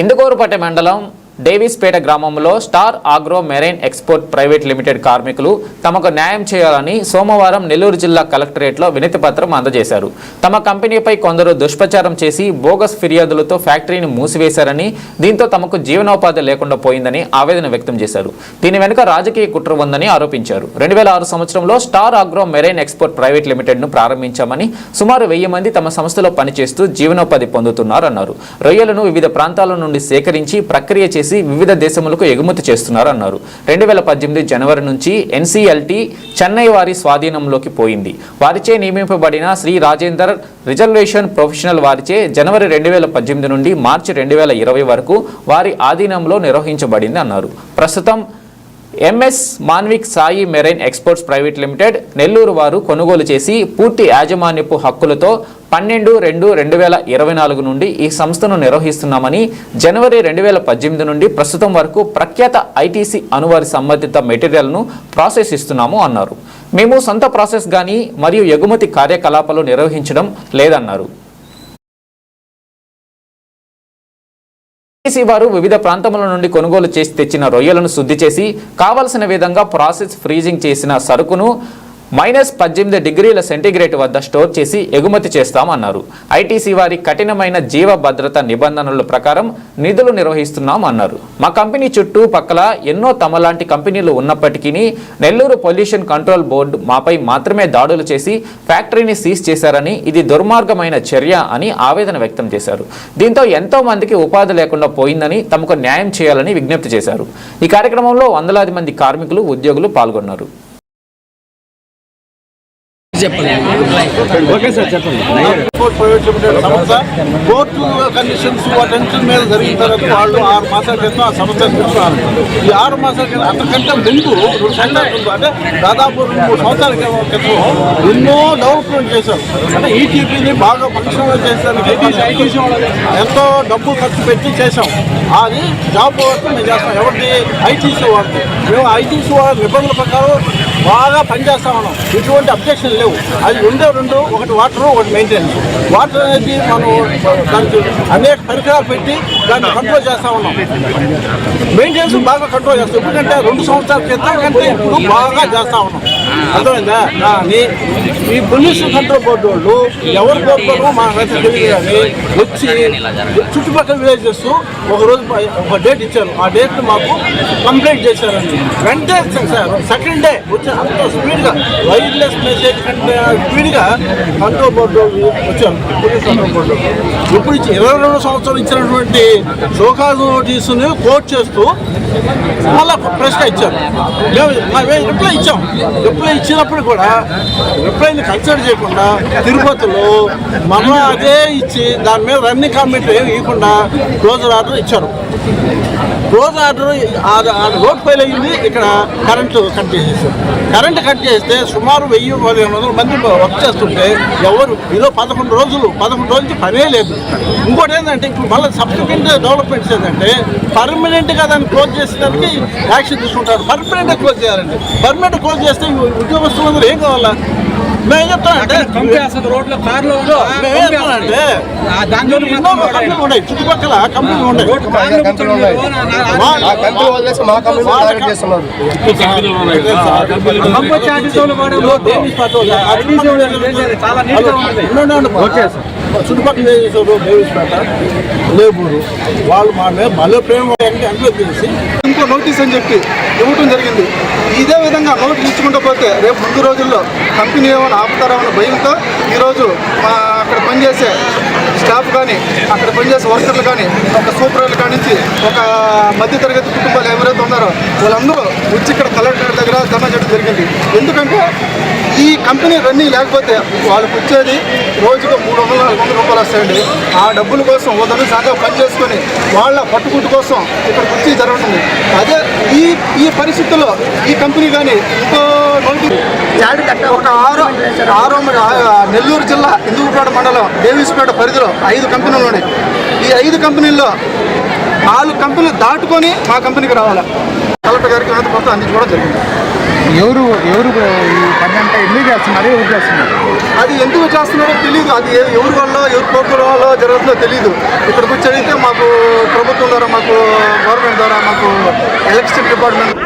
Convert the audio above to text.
ఇందుకూరుపేట మండలం డేవిస్పేట గ్రామంలో star Agro Marine Export private limited కార్మికులు తమకు న్యాయం చేయాలని సోమవారం నెల్లూరు జిల్లా కలెక్టరేట్లో వినతిపత్రం అందజేశారు. తమ కంపెనీపై కొందరు దుష్ప్రచారం చేసి బోగస్ ఫిర్యాదులతో ఫ్యాక్టరీని మూసివేశారని, దీంతో తమకు జీవనోపాధి లేకుండా పోయిందని ఆవేదన వ్యక్తం చేశారు. దీని వెనుక రాజకీయ కుట్ర ఉందని ఆరోపించారు. 2006 సంవత్సరంలో Star Agro Marine Export Private లిమిటెడ్ను ప్రారంభించామని, సుమారు 1000 మంది తమ సంస్థలో పనిచేస్తూ జీవనోపాధి పొందుతున్నారన్నారు. రొయ్యలను వివిధ ప్రాంతాల నుండి సేకరించి ప్రక్రియ చేసి వివిధ దేశములకు ఎగుమతి చేస్తున్నారన్నారు. 2018 జనవరి నుంచి ఎన్సీఎల్టీ చెన్నై వారి స్వాధీనంలోకి పోయింది. వారిచే నియమింపబడిన శ్రీ రాజేందర్ రిజర్వేషన్ ప్రొఫెషనల్ వారిచే జనవరి 2018 నుండి మార్చి 2020 వరకు వారి ఆధీనంలో నిర్వహించబడింది అన్నారు. ప్రస్తుతం MS Manvik Sai marine exports private limited Nellore వారు కొనుగోలు చేసి పూర్తి యాజమాన్యపు హక్కులతో 12/2/2024 నుండి ఈ సంస్థను నిర్వహిస్తున్నామని, జనవరి 2018 నుండి ప్రస్తుతం వరకు ప్రఖ్యాత ఐటీసీ అనువారి సంబంధిత మెటీరియల్ను ప్రాసెస్ ఇస్తున్నాము అన్నారు. మేము సొంత ప్రాసెస్ కానీ మరియు ఎగుమతి కార్యకలాపాలు నిర్వహించడం లేదన్నారు. ఐటీసీ వారు వివిధ ప్రాంతముల నుండి కొనుగోలు చేసి తెచ్చిన రొయ్యలను శుద్ధి చేసి కావలసిన విధంగా ప్రాసెస్ ఫ్రీజింగ్ చేసిన సరుకును -18 డిగ్రీల సెంటీగ్రేడ్ వద్ద స్టోర్ చేసి ఎగుమతి చేస్తామన్నారు. ఐటీసీ వారి కఠినమైన జీవ భద్రత నిబంధనల ప్రకారం నిధులు నిర్వహిస్తున్నామన్నారు. మా కంపెనీ చుట్టూ పక్కల ఎన్నో తమలాంటి కంపెనీలు ఉన్నప్పటికీ నెల్లూరు పొల్యూషన్ కంట్రోల్ బోర్డు మాపై మాత్రమే దాడులు చేసి ఫ్యాక్టరీని సీజ్ చేశారని, ఇది దుర్మార్గమైన చర్య అని ఆవేదన వ్యక్తం చేశారు. దీంతో ఎంతో మందికి ఉపాధి లేకుండా పోయిందని, తమకు న్యాయం చేయాలని విజ్ఞప్తి చేశారు. ఈ కార్యక్రమంలో వందలాది మంది కార్మికులు, ఉద్యోగులు పాల్గొన్నారు. కోర్టు కండిషన్స్ వాటన్నిటి మీద జరిగిన తర్వాత వాళ్ళు 6 మాసాల క్రితం ఆ సంస్థను పెట్టుకున్నారు. ఈ 6 మాసాల క్రితం అంతకంటే ముందు 2 సంవత్సరాల ముందు, అంటే దాదాపు 2-3 సంవత్సరాల క్రితం ఎన్నో డెవలప్మెంట్ చేశారు. అంటే ఈటీపీని బాగా ఫంక్షన్లో చేసేదానికి ఎంతో డబ్బు ఖర్చు పెట్టి చేసాం. అది జాబ్ వర్క్ మేము చేస్తాం. ఎవరికి? ఐటీసీ వారికి. మేము ఐటీసీ వాళ్ళ నిబంధనల ప్రకారం బాగా పనిచేస్తా ఉన్నాం. ఎటువంటి అబ్జెక్షన్ లేవు. అది రెండు, ఒకటి వాటర్, ఒకటి మెయింటెనెన్స్. వాటర్ అనేది మనం దానికి అనేక పరికరాలు పెట్టి దాన్ని కంట్రోల్ చేస్తూ ఉన్నాం. మెయింటెనెన్స్ బాగా కంట్రోల్ చేస్తాం. ఎందుకంటే 2 సంవత్సరాల క్రితం కంటే ఇప్పుడు బాగా చేస్తూ ఉన్నాం. అర్థమైందా? కానీ ఈ పొల్యూషన్ కంట్రోల్ బోర్డు వాళ్ళు ఎవరు కోరుకోరు మాకైతే తెలియదు, కానీ వచ్చి చుట్టుపక్కల విలేజెస్ ఒక డేట్ ఇచ్చారు. ఆ డేట్ను మాకు కంప్లైంట్ చేశారండి. వెంటనే సెకండ్ డే వచ్చి అంత స్పీడ్గా వైర్లెస్ మెసేజ్ కంటే స్పీడ్గా కంట్రోల్ బోర్డు వచ్చారు. పోలీస్ కంట్రోల్ బోర్డు ఇప్పుడు 22 సంవత్సరాలు ఇచ్చినటువంటి షోకాజ్ నోటీసుని కోర్టు చేస్తూ మళ్ళా ఫ్రెష్గా ఇచ్చారు. మేము రిప్లై ఇచ్చాం. రిప్లై ఇచ్చినప్పుడు కూడా రిప్లైని కన్సిడర్ చేయకుండా తిరుపతిలో మనం అదే ఇచ్చి దాని మీద రన్నింగ్ కామెంట్ ఏమి ఇవ్వకుండా క్లోజర్ ఆర్డర్ ఇచ్చారు. క్లోజ్ ఆర్డర్ రోడ్ ఫెయిల్ అయ్యింది. ఇక్కడ కరెంటు కట్ చేసేసారు. కరెంటు కట్ చేస్తే సుమారు 1000-1500 మంది వర్క్ చేస్తుంటే ఎవరు ఈలో 11 రోజులు నుంచి పనే లేదు. ఇంకోటి ఏంటంటే ఇప్పుడు మళ్ళీ సబ్సిక్వెంట్ డెవలప్మెంట్స్ ఏంటంటే పర్మనెంట్గా దాన్ని క్లోజ్ చేసేదానికి యాక్షన్ తీసుకుంటారు. పర్మనెంట్గా క్లోజ్ చేయాలండి. పర్మనెంట్ క్లోజ్ చేస్తే ఉద్యోగస్తులందరూ ఏం కావాలా? మేము చెప్తానంటే ఉన్నాయి, చుట్టుపక్కల కంపెనీలు ఉన్నాయి. చుట్టుపక్కల డేవిస్పేట, లేబూరు వాళ్ళు మా మీద మళ్ళీ ప్రేమ ఎంక్వైరీ చేసి ఇంకో నోటీస్ అని చెప్పి ఇవ్వటం జరిగింది. ఇదే విధంగా నోటీస్ ఇచ్చుకుంటూ పోతే రేపు ముందు రోజుల్లో కంపెనీ ఏమైనా ఆపుతారన్న భయంతో ఈరోజు మా అక్కడ పనిచేసే స్టాఫ్ కానీ, అక్కడ పనిచేసే వర్కర్లు కానీ, ఒక సూపర్వైజర్ కాడి నుంచి ఒక మధ్యతరగతి కుటుంబాలు ఎవరైతే ఉన్నారో వాళ్ళందరూ వచ్చి ఇక్కడ కలెక్టర్ దగ్గర ధర్నా చేయడం జరిగింది. ఎందుకంటే ఈ కంపెనీ రన్నింగ్ లేకపోతే వాళ్ళకి వచ్చేది రోజుకు 300-400 రూపాయలు వస్తాయండి. ఆ డబ్బుల కోసం ఉదయం సాగా పని చేసుకొని వాళ్ళ పట్టుకుట్టు కోసం ఇక్కడికి వచ్చి జరుగుతుంది. అదే ఈ పరిస్థితుల్లో ఈ కంపెనీ కానీ ఇంకో ఒక నెల్లూరు జిల్లా ఇందుకూరుపేట మండలం డేవిస్పేట పరిధిలో 5 కంపెనీలు ఉన్నాయి. ఈ 5 కంపెనీల్లో 4 కంపెనీలు దాటుకొని మా కంపెనీకి రావాలి. కలెక్టర్ గారికి మొత్తం అందించుకోవడం జరిగింది. ఎవరు ఈ పని అంతా ఎందుకు చేస్తున్నారు, ఎవరు చేస్తున్నారు? అది ఎందుకు చేస్తున్నారో తెలియదు. అది ఎవరి వల్ల ఎవరి కోర్టుల వల్ల జరుగుతుందో తెలియదు. ఇక్కడికి వచ్చి అడిగితే మాకు ప్రభుత్వం ద్వారా, మాకు గవర్నమెంట్ ద్వారా, మాకు ఎలక్ట్రిసిటీ డిపార్ట్మెంట్